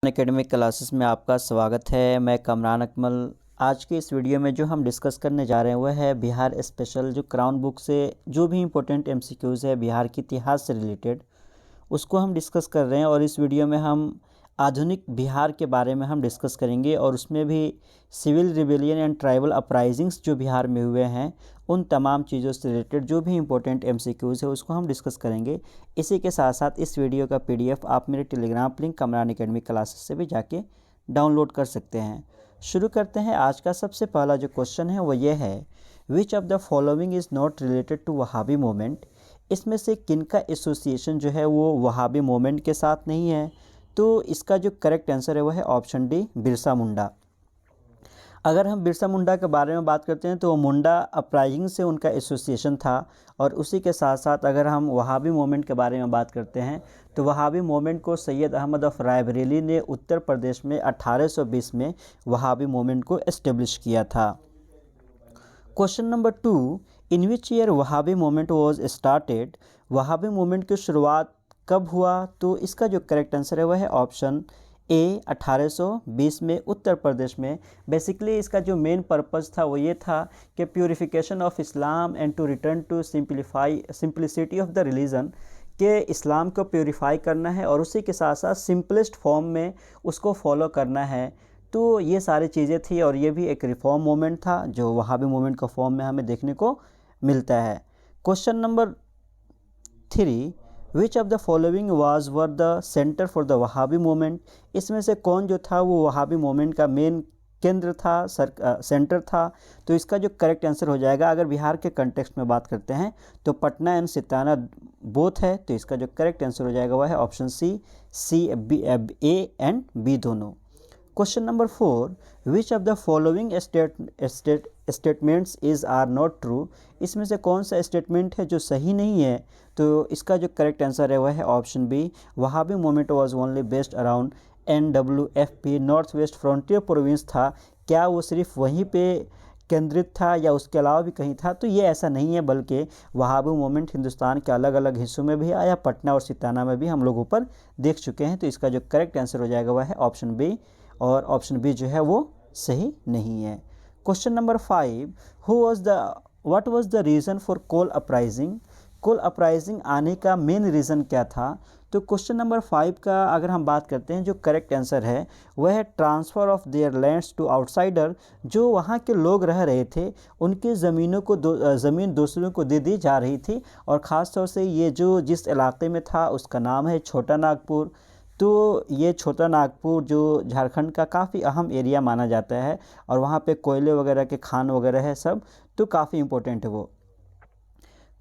Academic classes में आपका स्वागत है। मैं कमरान अकमल। आज के इस वीडियो में जो हम डिस्कस करने जा रहे हैं वह है बिहार स्पेशल। जो क्राउन बुक से जो भी इम्पोर्टेंट एमसीक्यूज़ है बिहार के इतिहास से रिलेटेड उसको हम डिस्कस कर रहे हैं। और इस वीडियो में हम आधुनिक बिहार के बारे में हम डिस्कस करेंगे और उसमें भी civil rebellion and tribal uprisings जो बिहार में हुए हैं उन तमाम चीज़ों से रिलेटेड जो भी इम्पोर्टेंट एमसीक्यूज़ है उसको हम डिस्कस करेंगे। इसी के साथ साथ इस वीडियो का पीडीएफ आप मेरे Telegram link Kamran academic classes से भी जाके डाउनलोड कर सकते हैं। शुरू करते हैं। आज का सबसे पहला जो क्वेश्चन है वो ये है, which of the following is not related to Wahabi movement. इसमें से किनका एसोसिएशन जो है वो वहाबी मोमेंट के साथ नहीं है। तो इसका जो करेक्ट आंसर है वह है ऑप्शन डी, बिरसा मुंडा। अगर हम बिरसा मुंडा के बारे में बात करते हैं तो मुंडा अपराइजिंग से उनका एसोसिएशन था। और उसी के साथ साथ अगर हम वहाबी मोमेंट के बारे में बात करते हैं तो वहाबी मोमेंट को सैयद अहमद ऑफ रायबरेली ने उत्तर प्रदेश में 1820 में वहाबी मोमेंट को एस्टेब्लिश किया था। Question number 2, in which year Wahhabi moment was started. Wahhabi moment की शुरुआत कब हुआ। तो इसका जो करेक्ट आंसर है वह है ऑप्शन ए, 1820 में उत्तर प्रदेश में। बेसिकली इसका जो मेन पर्पस था वो ये था कि purification of Islam and to return to simplicity of the religion, के इस्लाम को प्यूरिफाई करना है और उसी के साथ साथ सिंपलेस्ट फॉर्म में उसको फॉलो करना है। तो ये सारी चीज़ें थी और ये भी एक रिफॉर्म मूवमेंट था जो वहाबी मूवमेंट का फॉर्म में हमें देखने को मिलता है। Question number 3, which of the following was were the centre for the Wahhabi movement. इसमें से कौन जो था वो वहाबी मूवमेंट का मेन केंद्र था, सेंटर था। तो इसका जो करेक्ट आंसर हो जाएगा, अगर बिहार के कंटेक्स्ट में बात करते हैं तो पटना एंड सिताना बोथ है। तो इसका जो करेक्ट आंसर हो जाएगा वह है option C A and B दोनों। Question number 4, which of the following statements is or not true. इसमें से कौन सा स्टेटमेंट है जो सही नहीं है। तो इसका जो करेक्ट आंसर है वह है option B, Wahabi movement was only based around NWFP, North West Frontier Province था। क्या वो सिर्फ वहीं पे केंद्रित था या उसके अलावा भी कहीं था। तो ये ऐसा नहीं है, बल्कि वहाबी मूवमेंट हिंदुस्तान के अलग अलग हिस्सों में भी आया, पटना और सिताना में भी हम लोग ऊपर देख चुके हैं। तो इसका जो करेक्ट आंसर हो जाएगा वह है ऑप्शन बी, और ऑप्शन बी जो है वो सही नहीं है। Question number 5, what was the reason for Kol uprising. Kol uprising आने का मेन रीज़न क्या था। तो क्वेश्चन नंबर 5 का अगर हम बात करते हैं जो करेक्ट आंसर है वह है transfer of their lands to outsider. जो वहाँ के लोग रह रहे थे उनकी ज़मीनों को ज़मीन दूसरों को दे दी जा रही थी। और ख़ास तौर से ये जो जिस इलाके में था उसका नाम है छोटा नागपुर। तो ये छोटा नागपुर जो झारखंड का काफ़ी अहम एरिया माना जाता है और वहाँ पे कोयले वगैरह के खान वगैरह है सब, तो काफ़ी इम्पोर्टेंट है वो।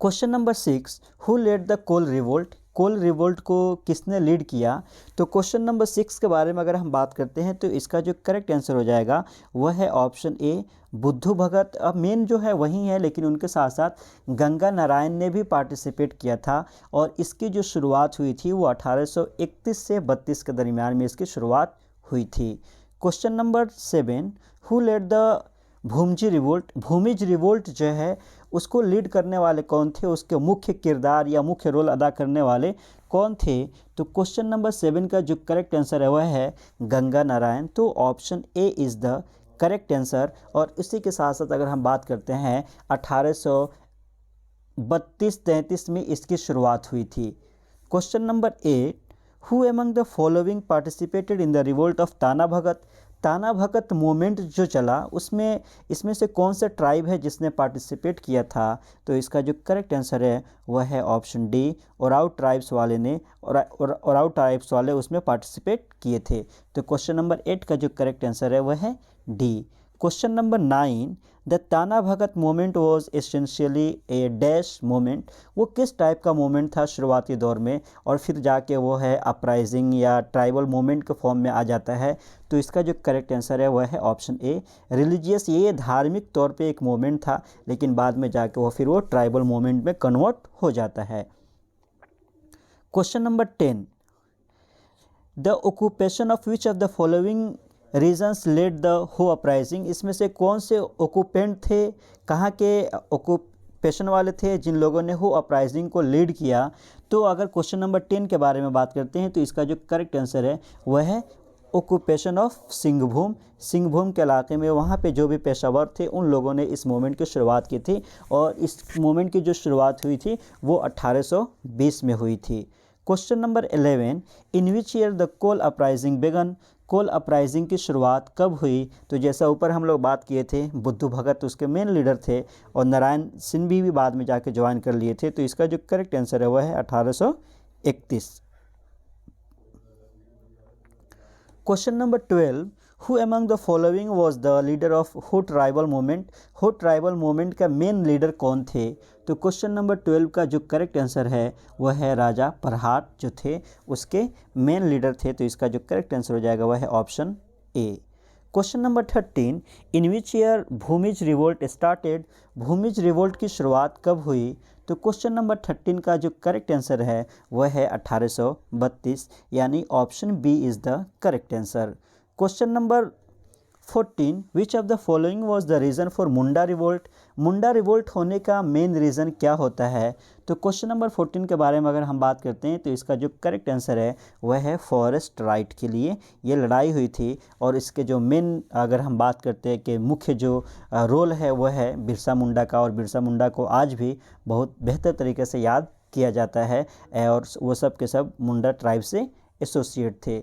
Question number 6, who led the Kol revolt. Kol revolt को किसने लीड किया। तो क्वेश्चन नंबर 6 के बारे में अगर हम बात करते हैं तो इसका जो करेक्ट आंसर हो जाएगा वह है ऑप्शन ए, बुद्धू भगत। अब मेन जो है वही है, लेकिन उनके साथ साथ गंगा नारायण ने भी पार्टिसिपेट किया था। और इसकी जो शुरुआत हुई थी वो 1831 से 32 के दरमियान में इसकी शुरुआत हुई थी। Question number 7, who led the Bhumij revolt. Bhumij revolt जो है उसको लीड करने वाले कौन थे, उसके मुख्य किरदार या मुख्य रोल अदा करने वाले कौन थे। तो क्वेश्चन नंबर 7 का जो करेक्ट आंसर है वह है गंगा नारायण। तो option A is the correct answer. और इसी के साथ साथ अगर हम बात करते हैं 1832-33 में इसकी शुरुआत हुई थी। Question number 8, who among the following participated in the revolt of ताना भगत। ताना भगत मूवमेंट जो चला उसमें इसमें से कौन सा ट्राइब है जिसने पार्टिसिपेट किया था। तो इसका जो करेक्ट आंसर है वह है ऑप्शन डी, ओराव ट्राइब्स वाले ने ओराव ट्राइब्स वाले उसमें पार्टिसिपेट किए थे। तो क्वेश्चन नंबर 8 का जो करेक्ट आंसर है वह है D. Question number 9, the Tana Bhagat movement was essentially a dash movement. वो किस टाइप का मूवमेंट था शुरुआती दौर में और फिर जाके वो है अपराइजिंग या ट्राइबल मूवमेंट के फॉर्म में आ जाता है। तो इसका जो करेक्ट आंसर है वह है ऑप्शन ए, रिलीजियस। ये धार्मिक तौर पे एक मूवमेंट था, लेकिन बाद में जाके वो ट्राइबल मूवमेंट में कन्वर्ट हो जाता है। Question number 10, the occupation of which of the following regions led the Ho uprising. इसमें से कौन से ऑक्यूपेंट थे, कहाँ के ऑक्यूपेशन वाले थे जिन लोगों ने हो अपराइजिंग को लीड किया। तो अगर क्वेश्चन नंबर 10 के बारे में बात करते हैं तो इसका जो करेक्ट आंसर है वह है ऑक्यूपेशन ऑफ सिंहभूम, सिंहभूम के इलाके में वहाँ पे जो भी पेशावर थे उन लोगों ने इस मूवमेंट की शुरुआत की थी, और इस मूवमेंट की जो शुरुआत हुई थी वो 1820 में हुई थी। Question number 11, in which year the Kol uprising began, Kol uprising की शुरुआत कब हुई? तो जैसा ऊपर हम लोग बात किए थे, बुद्धू भगत उसके मेन लीडर थे, और नारायण सिंह भी बाद में जाके ज्वाइन कर लिए थे। तो इसका जो करेक्ट आंसर है वह है 1831। Question number 12, who among the following was the leader of Hut tribal movement, Hut tribal movement का मेन लीडर कौन थे? तो क्वेश्चन नंबर 12 का जो करेक्ट आंसर है वह है राजा प्रहाट जो थे उसके मेन लीडर थे। तो इसका जो करेक्ट आंसर हो जाएगा वह है option A. Question number 13, in which year Bhumij revolt started, Bhumij revolt की शुरुआत कब हुई? तो क्वेश्चन नंबर 13 का जो करेक्ट आंसर है वह है 1832, यानी option B is the correct answer. Question number 14, which of the following was the reason for Munda revolt, Munda revolt होने का मेन रीज़न क्या होता है? तो क्वेश्चन नंबर 14 के बारे में अगर हम बात करते हैं तो इसका जो करेक्ट आंसर है वह है फॉरेस्ट राइट के लिए ये लड़ाई हुई थी। और इसके जो मेन अगर हम बात करते हैं कि मुख्य जो रोल है वह है बिरसा मुंडा का, और बिरसा मुंडा को आज भी बहुत बेहतर तरीके से याद किया जाता है, और वो सब के सब मुंडा ट्राइब से एसोसिएट थे।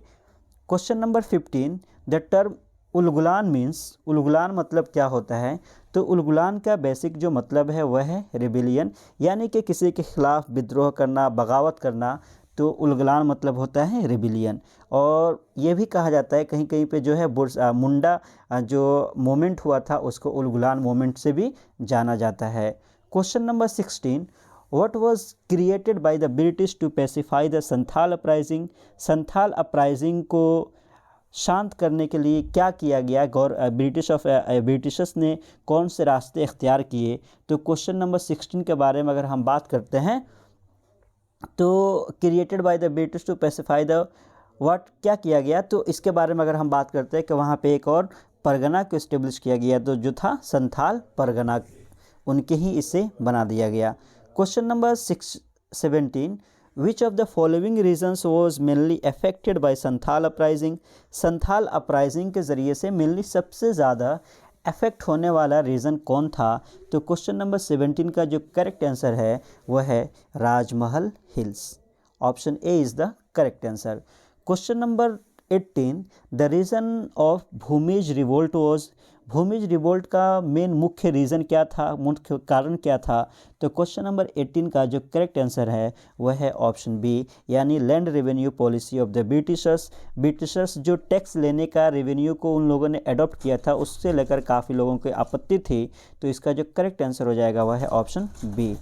Question number 15, the term Ulgulan means, Ulgulan मतलब क्या होता है? तो उलगुलान का बेसिक जो मतलब है वह है रिबिलियन, यानी कि किसी के खिलाफ विद्रोह करना, बगावत करना। तो उलगुलान मतलब होता है रिबिलियन। और ये भी कहा जाता है कहीं कहीं पे जो है मुंडा जो मोमेंट हुआ था उसको उलगुलान मोमेंट से भी जाना जाता है। Question number 16, What was created by the British to pacify the Santhal uprising, Santhal uprising को शांत करने के लिए क्या किया गया? ब्रिटिशर्स ने कौन से रास्ते इख्तियार किए? तो क्वेश्चन नंबर 16 के बारे में अगर हम बात करते हैं तो created by the British to pacify the what, क्या किया गया? तो इसके बारे में अगर हम बात करते हैं कि वहाँ पे एक और परगना को इस्टेब्लिश किया गया, तो जो था संथाल परगना, उनके ही इससे बना दिया गया। Question number 17, which of the following regions was mainly affected by Santhal uprising, Santhal uprising के ज़रिए से मेनली सबसे ज़्यादा अफेक्ट होने वाला रीज़न कौन था? तो क्वेश्चन नंबर 17 का जो करेक्ट आंसर है वह है Rajmahal hills, option A is the correct answer. Question number 18, the reason of Bhumij revolt was, Bhumij revolt का मेन मुख्य रीज़न क्या था, मुख्य कारण क्या था? तो क्वेश्चन नंबर 18 का जो करेक्ट आंसर है वह है ऑप्शन बी, यानी land revenue policy of the Britishers, Britishers जो टैक्स लेने का रेवेन्यू को उन लोगों ने अडॉप्ट किया था उससे लेकर काफ़ी लोगों की आपत्ति थी। तो इसका जो करेक्ट आंसर हो जाएगा वह है option B.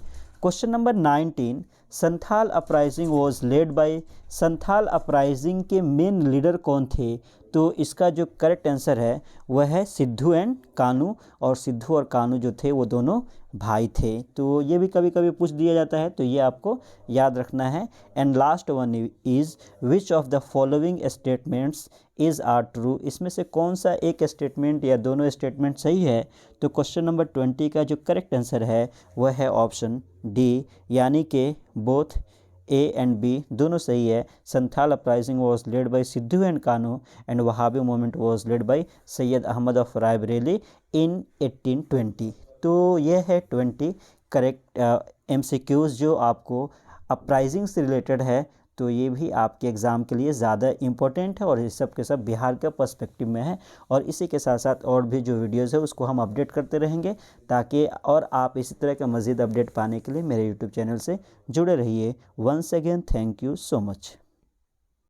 Question number 19, Santhal uprising was led by, Santhal uprising के मेन लीडर कौन थे? तो इसका जो करेक्ट आंसर है वह है सिद्धू एंड कानू, और सिद्धू और कानू जो थे वो दोनों भाई थे। तो ये भी कभी कभी पूछ दिया जाता है, तो ये आपको याद रखना है। And last one is which of the following statements is are true, इसमें से कौन सा एक स्टेटमेंट या दोनों स्टेटमेंट सही है? तो क्वेश्चन नंबर 20 का जो करेक्ट आंसर है वह है ऑप्शन डी, यानी कि बोथ ए एंड बी दोनों सही है। Santhal uprising was led by Sidhu and Kanhu, and Wahabi movement was led by Syed Ahmad of Raebareli in 1820। तो यह है 20 करेक्ट MCQs जो आपको अपराइजिंग से रिलेटेड है। तो ये भी आपके एग्ज़ाम के लिए ज़्यादा इम्पोर्टेंट है, और ये सब के सब बिहार का पर्सपेक्टिव में है। और इसी के साथ साथ और भी जो वीडियोज़ है उसको हम अपडेट करते रहेंगे, ताकि और आप इसी तरह का मज़ीद अपडेट पाने के लिए मेरे यूट्यूब चैनल से जुड़े रहिए। Once again thank you so much.